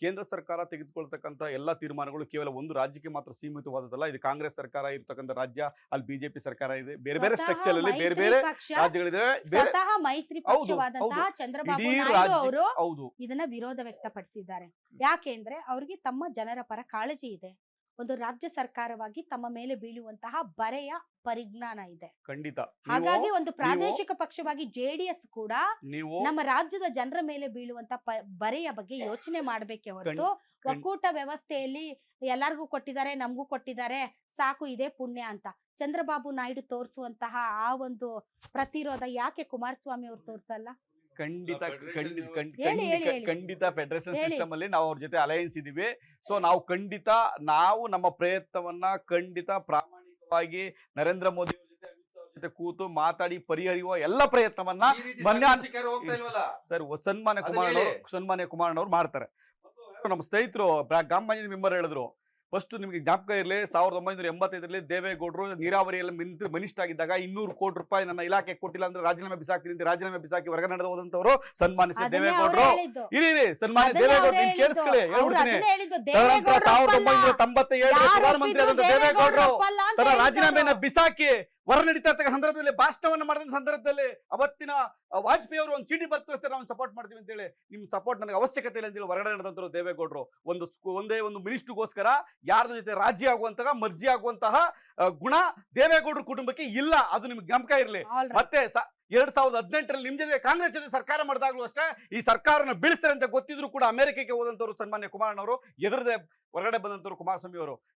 ಕೇಂದ್ರ ಸರ್ಕಾರ ತೆಗೆದುಕೊಳ್ತಕ್ಕಂಥ ಎಲ್ಲ ತೀರ್ಮಾನಗಳು ಕೇವಲ ಒಂದು ರಾಜ್ಯಕ್ಕೆ ಮಾತ್ರ ಸೀಮಿತವಾದದಲ್ಲ. ಇದು ಕಾಂಗ್ರೆಸ್ ಸರ್ಕಾರ ಇರ್ತಕ್ಕಂಥ ರಾಜ್ಯ, ಅಲ್ಲಿ ಬಿಜೆಪಿ ಸರ್ಕಾರ ಇದೆ, ಬೇರೆ ಬೇರೆ ಸ್ವತಃ ಸ್ಟ್ರಕ್ಚರ್ ಅಲ್ಲಿ ಬೇರೆ ಮೈತ್ರಿ ಬೇರೆ ಪಕ್ಷ ರಾಜ್ಯಗಳಿದೆ. ಬೇರೆ ಸ್ವತಃ ಮೈತ್ರಿ ಹೌದು ಪಕ್ಷವಾದಂತಹ ಹೌದು ಚಂದ್ರಬಾಬು ಇಡೀ ನಾಯ್ಡು ರಾಜ್ಯ ಅವರು ಹೌದು ಇದನ್ನ ವಿರೋಧ ವ್ಯಕ್ತಪಡಿಸಿದ್ದಾರೆ. ಯಾಕೆಂದ್ರೆ ಅವರಿಗೆ ತಮ್ಮ ಜನರ ಪರ ಕಾಳಜಿ ಇದೆ. ಒಂದು ರಾಜ್ಯ ಸರ್ಕಾರವಾಗಿ ತಮ್ಮ ಮೇಲೆ ಬೀಳುವಂತಹ ಬರೆಯ ಪರಿಜ್ಞಾನ ಇದೆ. ಖಂಡಿತ. ಹಾಗಾಗಿ ನೀವು ಒಂದು ಪ್ರಾದೇಶಿಕ ಪಕ್ಷವಾಗಿ ಜೆಡಿಎಸ್ ಕೂಡ ನೀವು ನಮ್ಮ ರಾಜ್ಯದ ಜನರ ಮೇಲೆ ಬೀಳುವಂತ ಬರೆಯ ಬಗ್ಗೆ ಯೋಚನೆ ಮಾಡ್ಬೇಕೆ ಹೊರತು ಒಕ್ಕೂಟ ವ್ಯವಸ್ಥೆಯಲ್ಲಿ ಎಲ್ಲರಿಗೂ ಕೊಟ್ಟಿದ್ದಾರೆ, ನಮಗೂ ಕೊಟ್ಟಿದ್ದಾರೆ, ಸಾಕು ಇದೇ ಪುಣ್ಯ ಅಂತ ಚಂದ್ರಬಾಬು ನಾಯ್ಡು ತೋರಿಸುವಂತಹ ಆ ಒಂದು ಪ್ರತಿರೋಧ ಯಾಕೆ ಕುಮಾರಸ್ವಾಮಿ ಅವರು ತೋರ್ಸಲ್ಲ? ಖಂಡಿತ ಹೇಳಿ, ಖಂಡಿತ ಫೆಡರೇಷನ್ ಹೇಳಿ. ಸಿಸ್ಟಮ್ ಅಲ್ಲಿ ನಾವು ಅವ್ರ ಜೊತೆ ಅಲಯನ್ಸ್ ಇದೀವಿ. ಸೊ ನಾವು ಖಂಡಿತ ನಾವು ನಮ್ಮ ಪ್ರಯತ್ನವನ್ನ ಖಂಡಿತ ಪ್ರಾಮಾಣಿಕವಾಗಿ ನರೇಂದ್ರ ಮೋದಿ ಅವ್ರ ಜೊತೆ, ಅಮಿತ್ ಶಾ ಅವ್ರ ಜೊತೆ ಕೂತು ಮಾತಾಡಿ ಪರಿಹರಿಯುವ ಎಲ್ಲ ಪ್ರಯತ್ನವನ್ನ ಸರ್ ಸನ್ಮಾನ್ಯ ಕುಮಾರಣ್ಣವ್ರು ಮಾಡ್ತಾರೆ. ನಮ್ಮ ಸ್ನೇಹಿತರು ಗ್ರಾಮ ಪಂಚಾಯತ್ ಮೆಂಬರ್ ಹೇಳಿದ್ರು, ಫಸ್ಟ್ ನಿಮಗೆ ಜ್ಞಾಪಕ ಇರಲಿ, 1985 ದೇವೇಗೌಡರು ನೀರಾವರಿಯಲ್ಲಿ ಮಿನಿಸ್ಟರ್ ಆಗಿದ್ದಾಗ 200 ಕೋಟಿ ರೂಪಾಯಿ ನನ್ನ ಇಲಾಖೆ ಕೊಟ್ಟಿಲ್ಲ ಅಂದ್ರೆ ರಾಜೀನಾಮೆ ಬಿಸಾಕ್ತೀನಿ ಅಂತ ರಾಜೀನಾಮೆ ಬಿಸಾಕಿ ಹೊರಗೆ ನಡೆದು ಹೋದಂತವರು ಸನ್ಮಾನ್ಯ ಅದನ್ನೇ ದೇವೇಗೌಡರು. ಅವ್ರು ಹೇಳಿದ್ದು. ಇರಿ ಸನ್ಮಾನ್ಯ ಅದನ್ನೇ ದೇವೇಗೌಡರು ಅವ್ರು ಕೇಳಿಸ್ಕೊಳ್ಳಿ, ಹೇಳಿದ್ದು. ಅವ್ರು ಹೇಳ್ಬಿಡ್ತೀನಿ. ಅದನ್ನೇ ಹೇಳಿದ್ದು. ತದನಂತರ ದೇವೇಗೌಡರು ಒಪ್ಪಲ್ಲ. 1997 ಯಾರು ಪ್ರಧಾನಮಂತ್ರಿ ಆದಂತ ಒಪ್ಪಿದ್ರು ದೇವೇಗೌಡರು ಒಪ್ಪಲ್ಲ ಅಂತ ತನ್ನ ಹೇಳಿದ್ರು. ರಾಜೀನಾಮೆಯನ್ನ ಬಿಸಾಕಿ ಹೊರ ನಡೀತಾ ಇರ್ತಕ್ಕ ಸಂದರ್ಭದಲ್ಲಿ ಭಾಷಣವನ್ನ ಮಾಡಿದ ಸಂದರ್ಭದಲ್ಲಿ ಅವತ್ತಿನ ವಾಜಪೇಯಿ ಅವರು ಒಂದು ಚೀಟಿ ಬರ್ದು ಕಳಿಸ್ತಾರೆ, ನಾವು ಸಪೋರ್ಟ್ ಮಾಡ್ತೀವಿ ಅಂತ ಹೇಳಿ. ನಿಮ್ ಸಪೋರ್ಟ್ ನನಗೆ ಅವಶ್ಯಕತೆ ಇಲ್ಲ ಅಂತ ಹೇಳಿ ಹೊರಗಡೆ ನಡೆದಂತರು ದೇವೇಗೌಡರು. ಒಂದೇ ಒಂದು ಮಿನಿಸ್ಟ್ರಿಗೋಸ್ಕರ ಯಾರ ಜೊತೆ ರಾಜಿ ಆಗುವಂತಹ ಮರ್ಜಿ ಆಗುವಂತಹ ಗುಣ ದೇವೇಗೌಡರ ಕುಟುಂಬಕ್ಕೆ ಇಲ್ಲ. ಅದು ನಿಮ್ಗೆ ಜ್ಞಾಪಕ ಇರಲಿ. All right. ಮತ್ತೆ 2018 ನಿಮ್ ಜೊತೆ ಕಾಂಗ್ರೆಸ್ ಜೊತೆ ಸರ್ಕಾರ ಮಾಡಿದಾಗ್ಲೂ ಅಷ್ಟೇ ಈ ಸರ್ಕಾರನ ಬೀಳಿಸ್ತಾರೆ ಅಂತ ಗೊತ್ತಿದ್ರು ಕೂಡ ಅಮೆರಿಕಕ್ಕೆ ಹೋದಂತವ್ರು ಸನ್ಮಾನ್ಯ ಕುಮಾರಣ್ಣವರು, ಎದುರದೆ ಹೊರಗಡೆ ಬಂದಂತವ್ರು ಕುಮಾರಸ್ವಾಮಿ ಅವರು.